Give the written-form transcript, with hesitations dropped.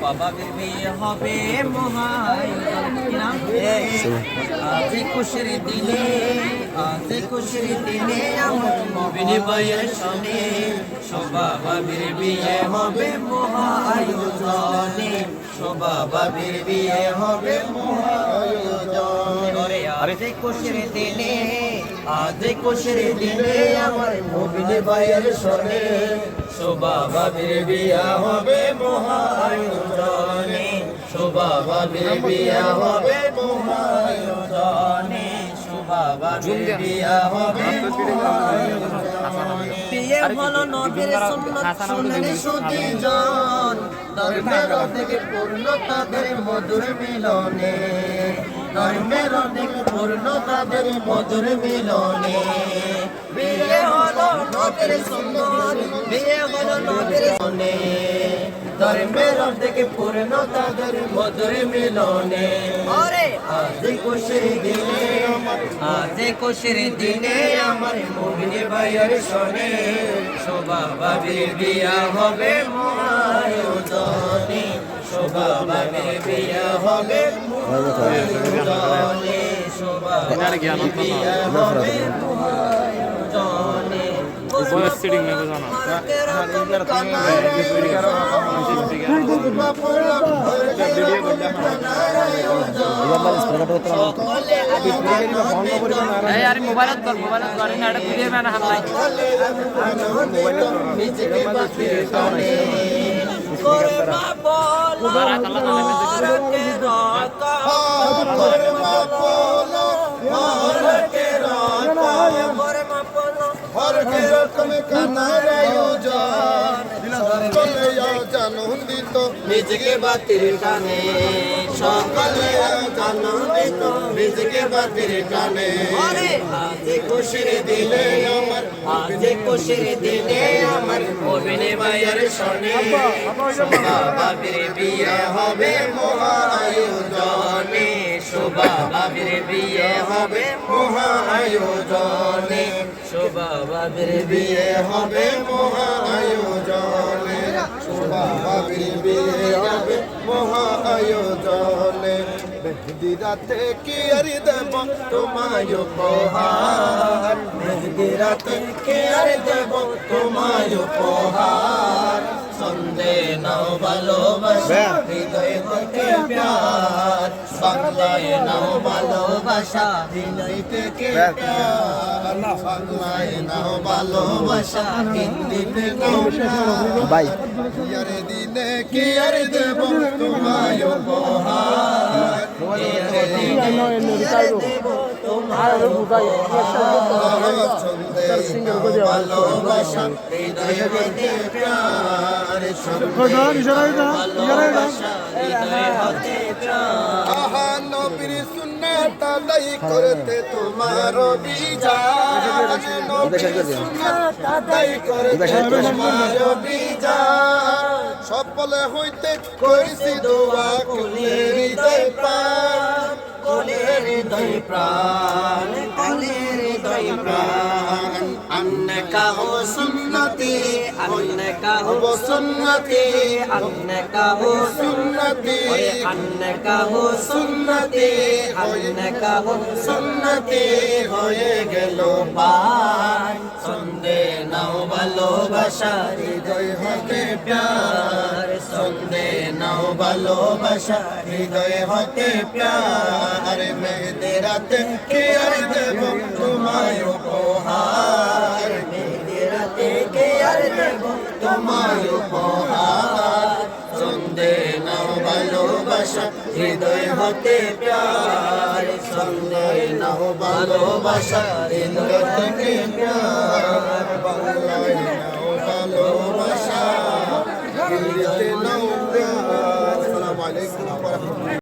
বাবার বিয়ে হবে আজ খুশির দিনে, আজ খুশির দিনে আমার মুমিন ভাইয়ের সামনে বাবার বিয়ে হবে মহাআয়োজনে, বাবার বিয়ে হবে মহাআয়োজনে। আজ খুশির দিনে, আজ খুশির দিনে আমার মুমিন ভাইয়ের সামনে বাবার বিয়ে হবে মহাআয়োজনে, বাবার বিয়ে হবে মহাআয়োজনে, বাবার বিয়ে হবে মহাআয়োজনে। বিয়ে হলো নবীর সুন্নাত শুনেন সুদীজন, ধর্মের থেকে পূর্ণতাদের মধুর মিলনে, ধর্মের থেকে পূর্ণতাদের মধুর মিলনে। বিয়ে হলো নবীর সুন্নাত, বিয়ে হলো নবীর সুন্নে, ধর্মের থেকে পূর্ণতাদের মধুর মিলনে। আরে আজ খুশির দিনে, আজ খুশির দিনে আমার মুমিন ভাইয়ের শোনে বাবার বিয়ে হবে মহাআয়োজনে, বাবার বিয়ে হবে মহাআয়োজনে, বাবার বিয়ে হবে মহাআয়োজনে। সিটিং में जाना यार मोबाइल कर ना वीडियो में हाथ लाई নিজকে বাতির টানে সকালে আনন্দিত, নিজকে বাতির টানে। আজ খুশির দিনে আমার, আজ খুশির দিনে আমার মুমিন ভাইয়ের শোনে বাবার বিয়ে হবে মহাআয়োজনে, বাবার বিয়ে হবে মহাআয়োজনে, বাবার বিয়ে হবে মহাআয়োজনে, বাবার বিয়ে হবে মহাআয়োজনে। মেহেদি রাতে কি আর দেব তোমায় উপহার, মেহেদি রাতে কি আর দেব তোমায় উপহার। সন্দে নাও ভালোবাসা হৃদয় থেকে প্যার, বাংলায় নাও ভালোবাসা হৃদয় থেকে প্যার, বাংলায় নাও ভালোবাসা হিন্দি থেকে ভাই। ইয়ার দিনে কি আর দেব তোমায় উপহার, ভালোবাসা হৃদয় হতে প্যার, আহা নবীর সুন্নাত আদায় করতে তোমার বিজান, নবীর সুন্নাত আদায় করতে তোমার বিজান। সফল হইতে কইছি দোয়া কুলে হৃদয় প্রাণ, কুলে হৃদয় প্রাণ, কুলে হৃদয় প্রাণ। अन्नका हो सुन्नती, अन्नका हो सुन्नती, अन्नका हो सुन्नती, अन्नका हो सुन्नती, अन्नका हो सुन्नती হয়ে গেল পার। সন্দে নাও ভালোবাসা হৃদয় হতে প্যার, সন্দে নাও ভালোবাসা হৃদয় হতে প্যার। মেহেদি রাতে কি আর দেব তোমায় উপহার, মেহেদি রাতে কি আর দেব তোমায় উপহার। সন্দে নাও ভালোবাসা হৃদয় হতে প্যার, সন্দে নাও ভালোবাসা হৃদয় থেকে প্যার। বাংলায়